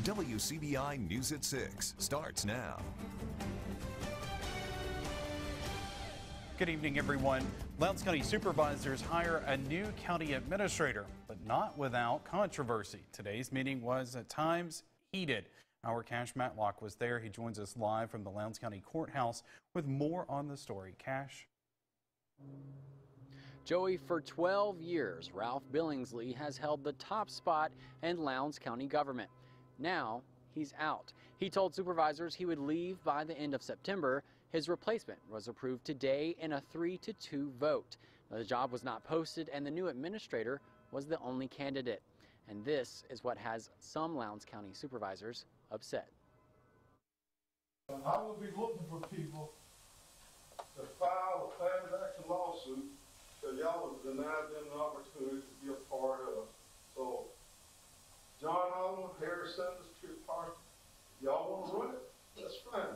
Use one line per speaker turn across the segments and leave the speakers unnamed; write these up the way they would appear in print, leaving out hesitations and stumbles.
WCBI News at 6 starts now.
Good evening, everyone. Lowndes County supervisors hire a new county administrator, but not without controversy. Today's meeting was at times heated. Our Cash Matlock was there. He joins us live from the Lowndes County Courthouse with more on the story. Cash.
Joey, for 12 years, Ralph Billingsley has held the top spot in Lowndes County government. Now he's out. He told supervisors he would leave by the end of September. His replacement was approved today in a 3-2 vote. The job was not posted and the new administrator was the only candidate. And this is what has some Lowndes County supervisors upset.
I will be looking for people to file a class action lawsuit that y'all have denied them the opportunity to be a part of. So, John Holland, Harry Sanders, Trip Parker, y'all want to run it? That's fine.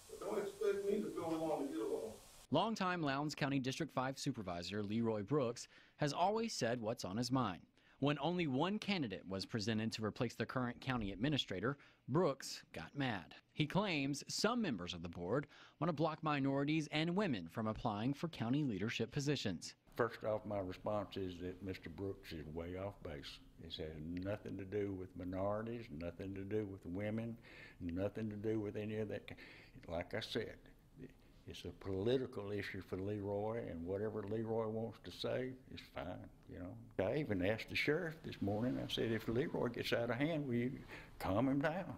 But don't expect me to go along to get along.
Longtime Lowndes County District 5 Supervisor LEROY Brooks has always said what's on his mind. When only one candidate was presented to replace the current county administrator, Brooks got mad. He claims some members of the board want to block minorities and women from applying for county leadership positions.
First off, my response is that Mr. Brooks is way off base. It has nothing to do with minorities, nothing to do with women, nothing to do with any of that. Like I said, it's a political issue for LEROY, and whatever LEROY wants to say is fine, you know. I even asked the sheriff this morning, I said, if LEROY gets out of hand, will you calm him down?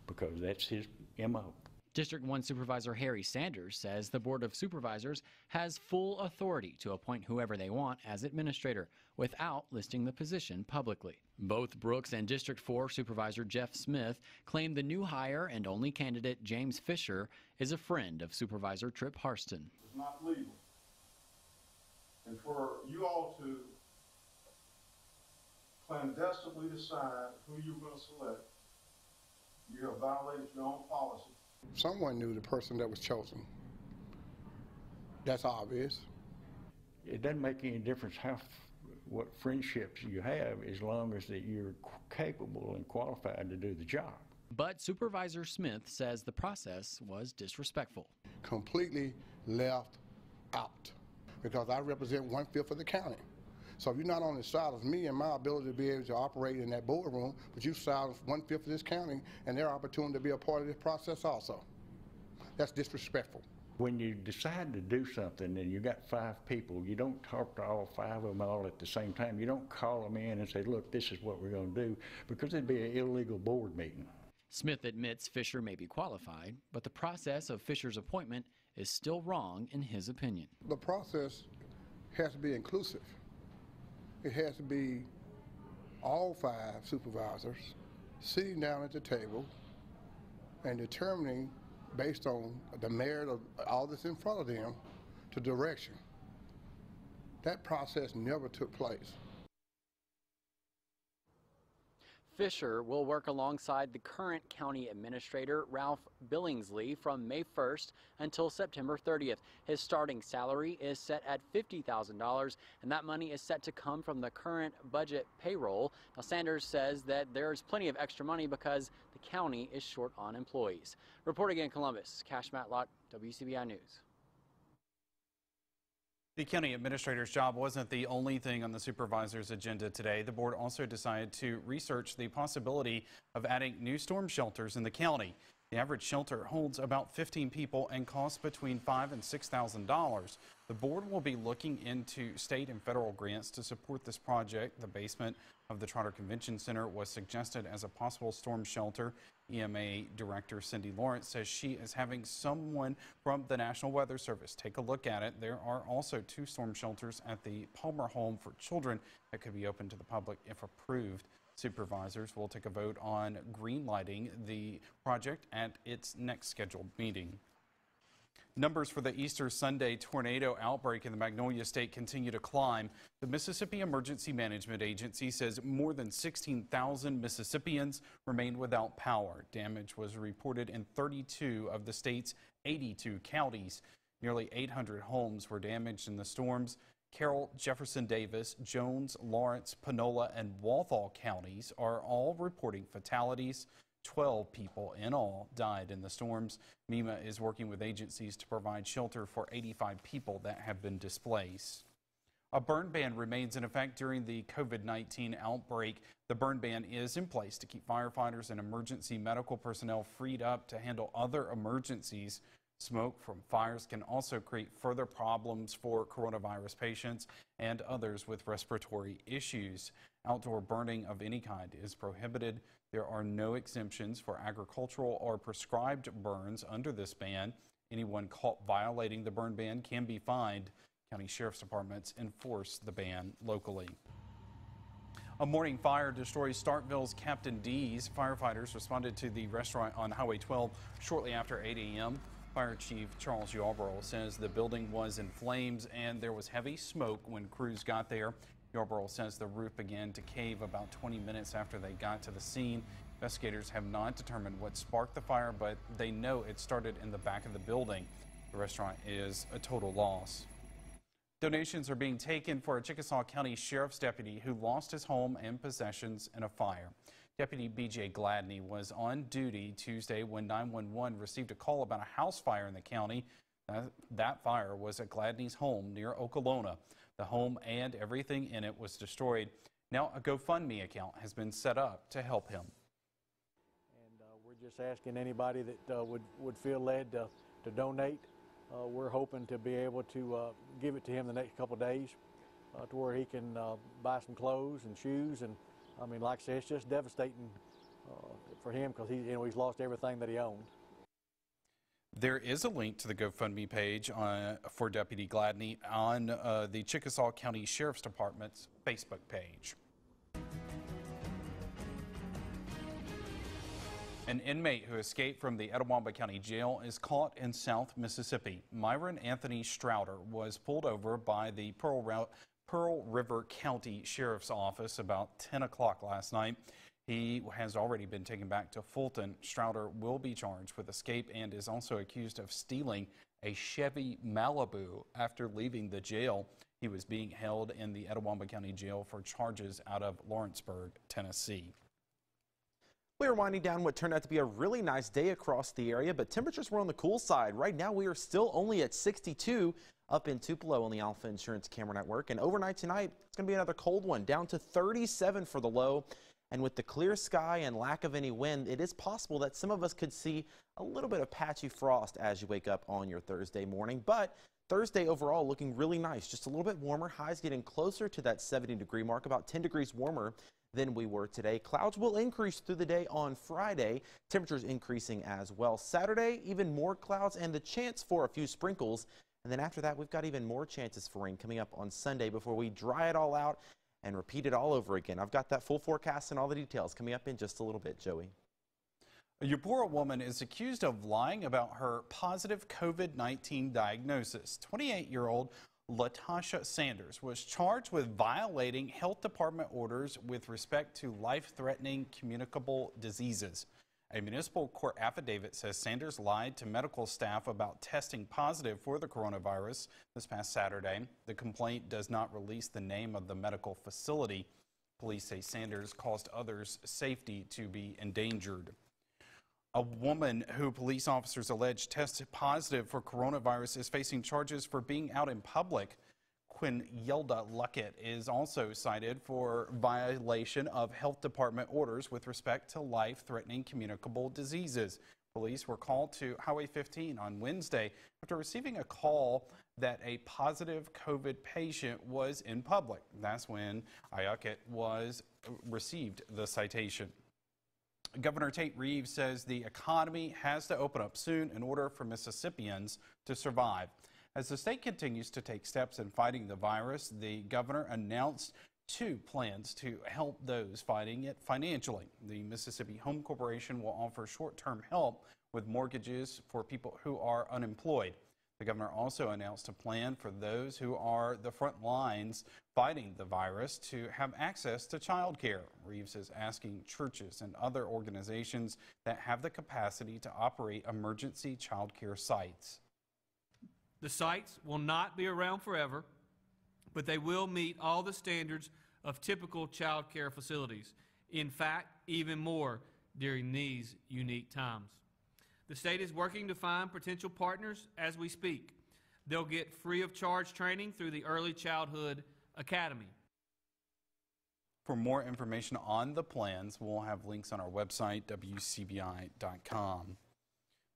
Because that's his MO.
District 1 Supervisor Harry Sanders says the Board of Supervisors has full authority to appoint whoever they want as administrator without listing the position publicly. Both Brooks and District 4 Supervisor Jeff Smith claim the new hire and only candidate, James Fisher, is a friend of Supervisor Tripp Harston.
It's not legal. And for you all to clandestinely decide who you're going to select, you have violated your own policy.
Someone knew the person that was chosen. That's obvious.
It doesn't make any difference what friendships you have as long as that you're capable and qualified to do the job.
But Supervisor Smith says the process was disrespectful.
Completely left out because I represent 1/5 of the county. So if you're not on the side of me and my ability to be able to operate in that boardroom, but you silence 1/5 of this county and their opportunity to be a part of this process also. That's disrespectful.
When you decide to do something and you got 5 people, you don't talk to all 5 of them all at the same time. You don't call them in and say, look, this is what we're going to do, because it'd be an illegal board meeting.
Smith admits Fisher may be qualified, but the process of Fisher's appointment is still wrong in his opinion.
The process has to be inclusive. It has to be all 5 supervisors sitting down at the table and determining, based on the merit of all that's in front of them, to direction. That process never took place.
Fisher will work alongside the current county administrator, Ralph Billingsley, from May 1st until September 30th. His starting salary is set at $50,000, and that money is set to come from the current budget payroll. Now, Sanders says that there's plenty of extra money because the county is short on employees. Reporting in Columbus, Cash Matlock, WCBI News.
The county administrator's job wasn't the only thing on the supervisor's agenda today. The board also decided to research the possibility of adding new storm shelters in the county. The average shelter holds about 15 people and costs between $5,000 and $6,000. The board will be looking into state and federal grants to support this project. The basement of the Trotter Convention Center was suggested as a possible storm shelter. EMA Director Cindy Lawrence says she is having someone from the National Weather Service take a look at it. There are also 2 storm shelters at the Palmer Home for Children that could be open to the public if approved. Supervisors will take a vote on greenlighting the project at its next scheduled meeting. Numbers for the Easter Sunday tornado outbreak in the Magnolia State continue to climb. The Mississippi Emergency Management Agency says more than 16,000 Mississippians remain without power. Damage was reported in 32 of the state's 82 counties. Nearly 800 homes were damaged in the storms. Carroll, Jefferson Davis, Jones, Lawrence, Panola, and Walthall counties are all reporting fatalities. 12 people in all died in the storms. MEMA is working with agencies to provide shelter for 85 people that have been displaced. A burn ban remains in effect during the COVID-19 outbreak. The burn ban is in place to keep firefighters and emergency medical personnel freed up to handle other emergencies. Smoke from fires can also create further problems for coronavirus patients and others with respiratory issues. Outdoor burning of any kind is prohibited. There are no exemptions for agricultural or prescribed burns under this ban. Anyone caught violating the burn ban can be fined. County Sheriff's Departments enforce the ban locally. A morning fire destroys Starkville's Captain D's. Firefighters responded to the restaurant on Highway 12 shortly after 8 a.m. Fire Chief Charles Yarborough says the building was in flames and there was heavy smoke when crews got there. Yarborough says the roof began to cave about 20 minutes after they got to the scene. Investigators have not determined what sparked the fire, but they know it started in the back of the building. The restaurant is a total loss. Donations are being taken for a Chickasaw County Sheriff's deputy who lost his home and possessions in a fire. Deputy B.J. Gladney was on duty Tuesday when 911 received a call about a house fire in the county. That fire was at Gladney's home near Okolona. The home and everything in it was destroyed. Now a GoFundMe account has been set up to help him.
And we're just asking anybody that would feel led to donate. We're hoping to be able to give it to him the next couple of days to where he can buy some clothes and shoes. And I mean, like I said, it's just devastating for him because he's lost everything that he owned.
There is a link to the GoFundMe page for Deputy Gladney on the Chickasaw County Sheriff's Department's Facebook page. An inmate who escaped from the Etowah County Jail is caught in South Mississippi. Myron Anthony Strouder was pulled over by the Pearl River County Sheriff's Office about 10 o'clock last night. He has already been taken back to Fulton. Strouder will be charged with escape and is also accused of stealing a Chevy Malibu after leaving the jail. He was being held in the Etowah County Jail for charges out of Lawrenceburg, Tennessee.
We are winding down what turned out to be a really nice day across the area, but temperatures were on the cool side. Right now we are still only at 62 up in Tupelo on the Alpha Insurance Camera Network. And overnight tonight, it's going to be another cold one, down to 37 for the low. And with the clear sky and lack of any wind, it is possible that some of us could see a little bit of patchy frost as you wake up on your Thursday morning. But Thursday overall looking really nice, just a little bit warmer. Highs getting closer to that 70-degree mark, about 10 degrees warmer than we were today. Clouds will increase through the day on Friday. Temperatures increasing as well. Saturday, even more clouds and the chance for a few sprinkles. And then after that, we've got even more chances for rain coming up on Sunday before we dry it all out and repeat it all over again. I've got that full forecast and all the details coming up in just a little bit, Joey.
A Eubora woman is accused of lying about her positive COVID-19 diagnosis. 28-year-old Latasha Sanders was charged with violating health department orders with respect to life-threatening communicable diseases. A municipal court affidavit says Sanders lied to medical staff about testing positive for the coronavirus this past Saturday. The complaint does not release the name of the medical facility. Police say Sanders caused others' safety to be endangered. A woman who police officers allege tested positive for coronavirus is facing charges for being out in public. Quinelda Luckett is also cited for violation of health department orders with respect to life-threatening communicable diseases. Police were called to Highway 15 on Wednesday after receiving a call that a positive COVID patient was in public. That's when Luckett received the citation. Governor Tate Reeves says the economy has to open up soon in order for Mississippians to survive. As the state continues to take steps in fighting the virus, the governor announced two plans to help those fighting it financially. The Mississippi Home Corporation will offer short-term help with mortgages for people who are unemployed. The governor also announced a plan for those who are the front lines fighting the virus to have access to child care. Reeves is asking churches and other organizations that have the capacity to operate emergency child care sites.
The sites will not be around forever, but they will meet all the standards of typical child care facilities. In fact, even more. during these unique times. The state is working to find potential partners as we speak. They'll get free of charge training through the Early Childhood Academy.
For more information on the plans, we'll have links on our website, WCBI.com.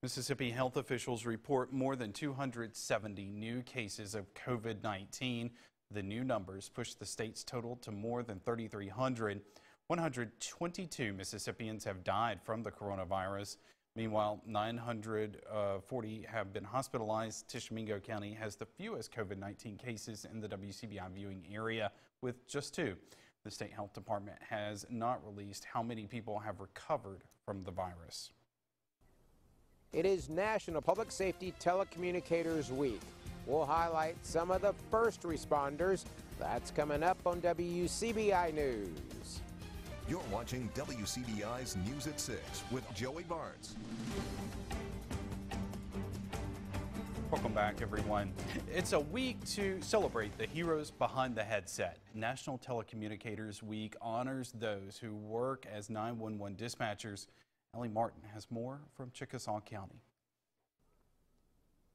Mississippi health officials report more than 270 new cases of COVID-19. The new numbers push the state's total to more than 3,300. 122 Mississippians have died from the coronavirus. Meanwhile, 940 have been hospitalized. Tishomingo County has the fewest COVID-19 cases in the WCBI viewing area, with just 2. The state health department has not released how many people have recovered from the virus.
It is National Public Safety Telecommunicators Week. We'll highlight some of the first responders. That's coming up on WCBI News.
You're watching WCBI's News at 6 with Joey Barnes.
Welcome back, everyone. It's a week to celebrate the heroes behind the headset. National Telecommunicators Week honors those who work as 911 dispatchers. Ellie Martin has more from Chickasaw County.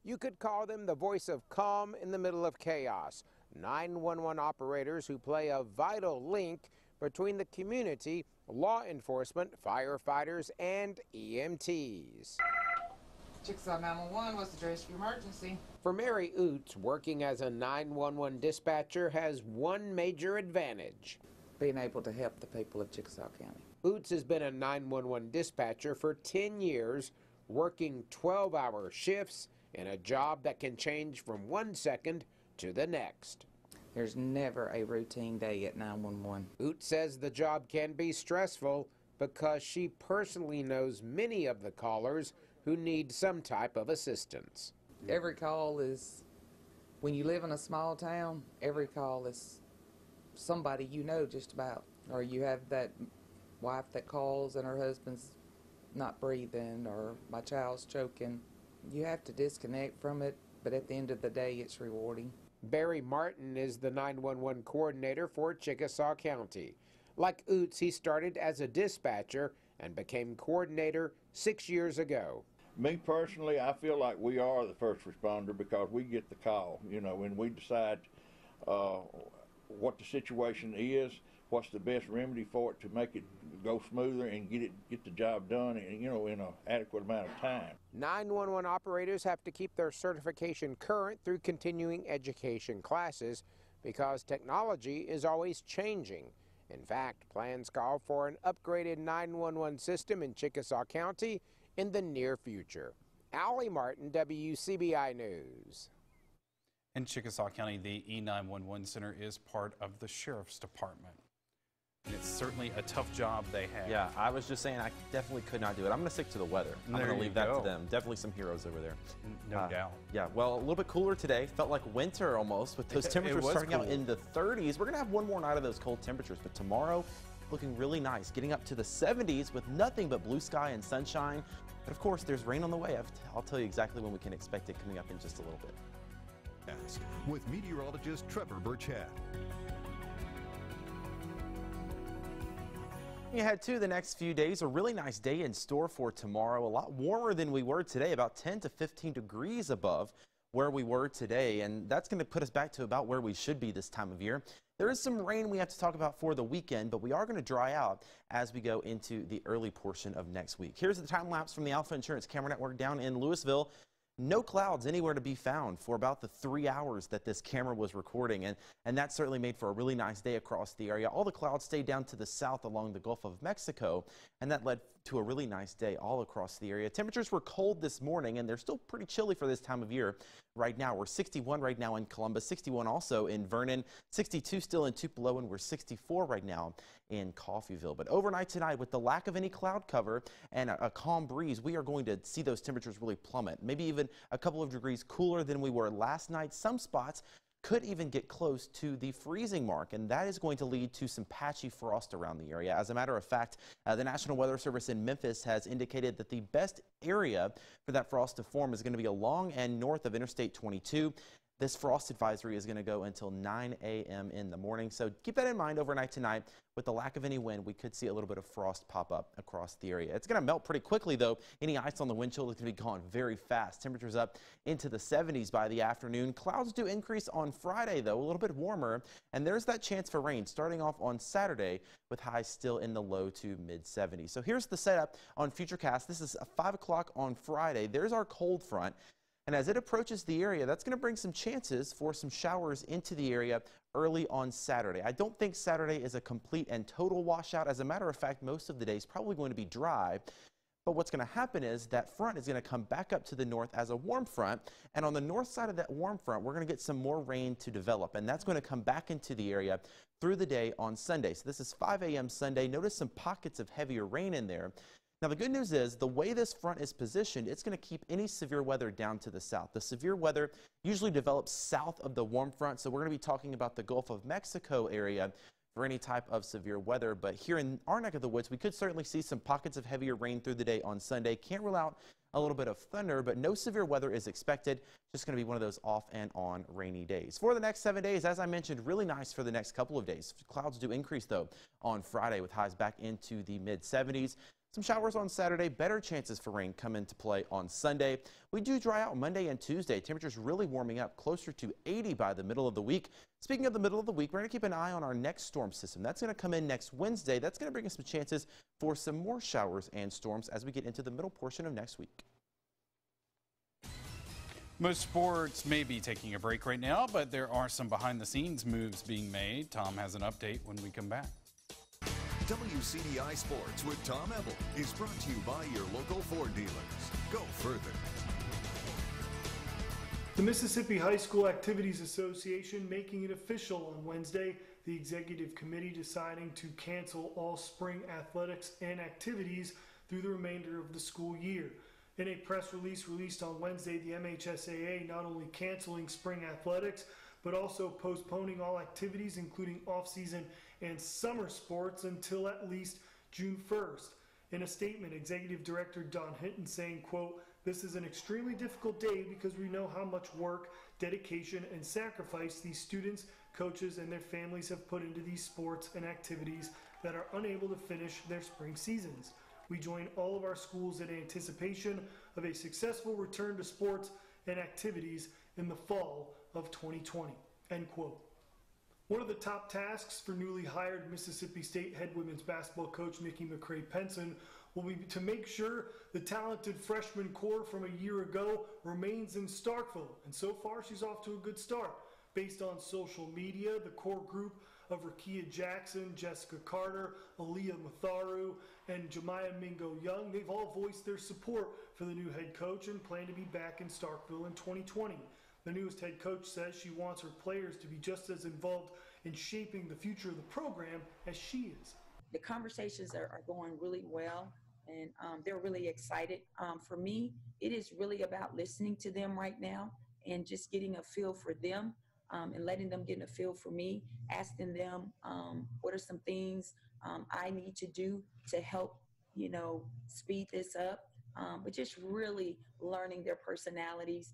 You could call them the voice of calm in the middle of chaos. 911 operators who play a vital link between the community, law enforcement, firefighters, and EMTs.
Chickasaw 911, what's the rescue emergency?
For Mary Oots, working as a 911 dispatcher has one major advantage.
Being able to help the people of Chickasaw County.
Oots has been a 911 dispatcher for 10 years, working 12-hour shifts in a job that can change from 1 second to the next.
There's never a routine day at 911.
Oots says the job can be stressful because she personally knows many of the callers who need some type of assistance.
Every call is, when you live in a small town, every call is somebody you know just about. Or you have that wife that calls and her husband's not breathing, or my child's choking. You have to disconnect from it, but at the end of the day, it's rewarding.
Barry Martin is the 911 coordinator for Chickasaw County. Like Oots, he started as a dispatcher and became coordinator 6 years ago.
Me personally, I feel like we are the first responder because we get the call, you know, when we decide what the situation is, what's the best remedy for it to make it go smoother and get the job done, and, you know, in an adequate amount of time.
911 operators have to keep their certification current through continuing education classes because technology is always changing. In fact, plans call for an upgraded 911 system in Chickasaw County in the near future. Allie Martin, WCBI News.
In Chickasaw County, the E911 Center is part of the Sheriff's Department. And it's certainly a tough job they have.
Yeah, I was just saying I definitely could not do it. I'm going to stick to the weather. I'm going to leave that to them. Definitely some heroes over there.
No doubt.
Yeah, well, a little bit cooler today. Felt like winter almost with those temperatures starting out in the 30s. We're going to have one more night of those cold temperatures, but tomorrow looking really nice, getting up to the 70s with nothing but blue sky and sunshine. But of course, there's rain on the way. I'll tell you exactly when we can expect it coming up in just a little bit.
With meteorologist Trevor Burchett.
You head to the next few days, a really nice day in store for tomorrow. A lot warmer than we were today, about 10 to 15 degrees above where we were today, and that's going to put us back to about where we should be this time of year. There is some rain we have to talk about for the weekend, but we are going to dry out as we go into the early portion of next week. Here's the time lapse from the Alpha Insurance Camera Network down in Louisville. No clouds anywhere to be found for about the 3 hours that this camera was recording, and that certainly made for a really nice day across the area. All the clouds stayed down to the south along the Gulf of Mexico, and that led to a really nice day all across the area. Temperatures were cold this morning, and they're still pretty chilly for this time of year. Right now, we're 61 right now in Columbus, 61 also in Vernon, 62 still in Tupelo, and we're 64 right now in Coffeyville. But overnight tonight, with the lack of any cloud cover and a calm breeze, we are going to see those temperatures really plummet, maybe even a couple of degrees cooler than we were last night. Some spots could even get close to the freezing mark, and that is going to lead to some patchy frost around the area. As a matter of fact, the National Weather Service in Memphis has indicated that the best area for that frost to form is going to be along and north of Interstate 22. This frost advisory is going to go until 9 a.m. in the morning, so keep that in mind overnight tonight. With the lack of any wind, we could see a little bit of frost pop up across the area. It's going to melt pretty quickly, though. Any ice on the windshield is going to be gone very fast. Temperatures up into the 70s by the afternoon. Clouds do increase on Friday, though, a little bit warmer, and there's that chance for rain starting off on Saturday with highs still in the low to mid 70s. So here's the setup on Futurecast. This is 5 o'clock on Friday. There's our cold front. And as it approaches the area, that's going to bring some chances for some showers into the area early on Saturday. I don't think Saturday is a complete and total washout. As a matter of fact, most of the day is probably going to be dry. But what's going to happen is that front is going to come back up to the north as a warm front. And on the north side of that warm front, we're going to get some more rain to develop. And that's going to come back into the area through the day on Sunday. So this is 5 a.m. Sunday. Notice some pockets of heavier rain in there. Now, the good news is the way this front is positioned, it's going to keep any severe weather down to the south. The severe weather usually develops south of the warm front, so we're going to be talking about the Gulf of Mexico area for any type of severe weather. But here in our neck of the woods, we could certainly see some pockets of heavier rain through the day on Sunday. Can't rule out a little bit of thunder, but no severe weather is expected. Just going to be one of those off and on rainy days. For the next 7 days, as I mentioned, really nice for the next couple of days. Clouds do increase, though, on Friday with highs back into the mid 70s. Some showers on Saturday, better chances for rain come into play on Sunday. We do dry out Monday and Tuesday. Temperatures really warming up closer to 80 by the middle of the week. Speaking of the middle of the week, we're going to keep an eye on our next storm system. That's going to come in next Wednesday. That's going to bring us some chances for some more showers and storms as we get into the middle portion of next week.
Most sports may be taking a break right now, but there are some behind-the-scenes moves being made. Tom has an update when we come back.
WCBI Sports with Tom Ebel is brought to you by your local Ford dealers. Go further.
The Mississippi High School Activities Association making it official on Wednesday. The executive committee deciding to cancel all spring athletics and activities through the remainder of the school year. In a press release released on Wednesday, the MHSAA not only canceling spring athletics, but also postponing all activities, including off-season and summer sports, until at least June 1st. In a statement, Executive Director Don Hinton saying, quote, "This is an extremely difficult day because we know how much work, dedication, and sacrifice these students, coaches, and their families have put into these sports and activities that are unable to finish their spring seasons. We join all of our schools in anticipation of a successful return to sports and activities in the fall of 2020, end quote. One of the top tasks for newly hired Mississippi State head women's basketball coach NIKKI McCrae-Penson will be to make sure the talented freshman core from a year ago remains in Starkville, and so far she's off to a good start. Based on social media, the core group of Rakia Jackson, Jessica Carter, Aaliyah Matharu, and Jemiah Mingo Young, they've all voiced their support for the new head coach and plan to be back in Starkville in 2020. The newest head coach says she wants her players to be just as involved in shaping the future of the program as she is.
The conversations are going really well, and they're really excited. For me, it is really about listening to them right now and just getting a feel for them and letting them get a feel for me, asking them what are some things I need to do to help, speed this up, but just really learning their personalities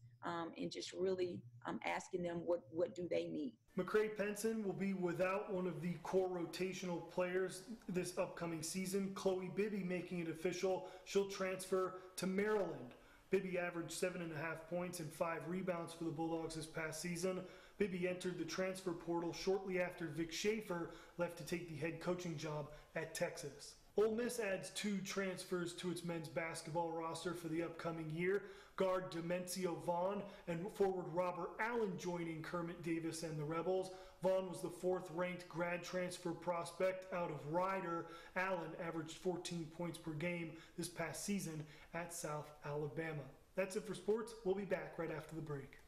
and just really asking them what do they need.
McCrae-Penson will be without one of the core rotational players this upcoming season. Chloe Bibby making it official. She'll transfer to Maryland. Bibby averaged 7.5 points and 5 rebounds for the Bulldogs this past season. Bibby entered the transfer portal shortly after Vic Schaefer left to take the head coaching job at Texas. Ole Miss adds 2 transfers to its men's basketball roster for the upcoming year. Guard Demencio Vaughn and forward Robert Allen joining Kermit Davis and the Rebels. Vaughn was the 4th-ranked grad transfer prospect out of Ryder. Allen averaged 14 points per game this past season at South Alabama. That's it for sports. We'll be back right after the break.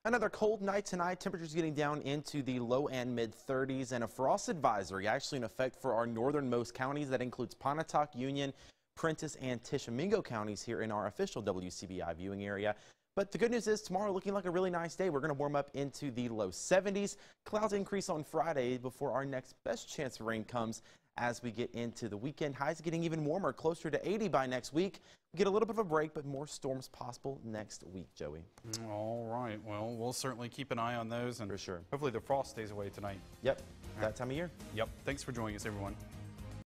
Another cold night tonight. Temperatures getting down into the low and mid 30s, and a frost advisory actually in effect for our northernmost counties. That includes Pontotoc, Union, Prentiss, and Tishomingo counties here in our official WCBI viewing area. But the good news is tomorrow looking like a really nice day. We're going to warm up into the low 70s. Clouds increase on Friday before our next best chance of rain comes as we get into the weekend. Highs getting even warmer, closer to 80 by next week. Get a little bit of a break, but more storms possible next week, Joey.
All right. Well, we'll certainly keep an eye on those, and
for sure.
Hopefully the frost stays away tonight.
Yep. That time of year.
Yep. Thanks for joining us, everyone.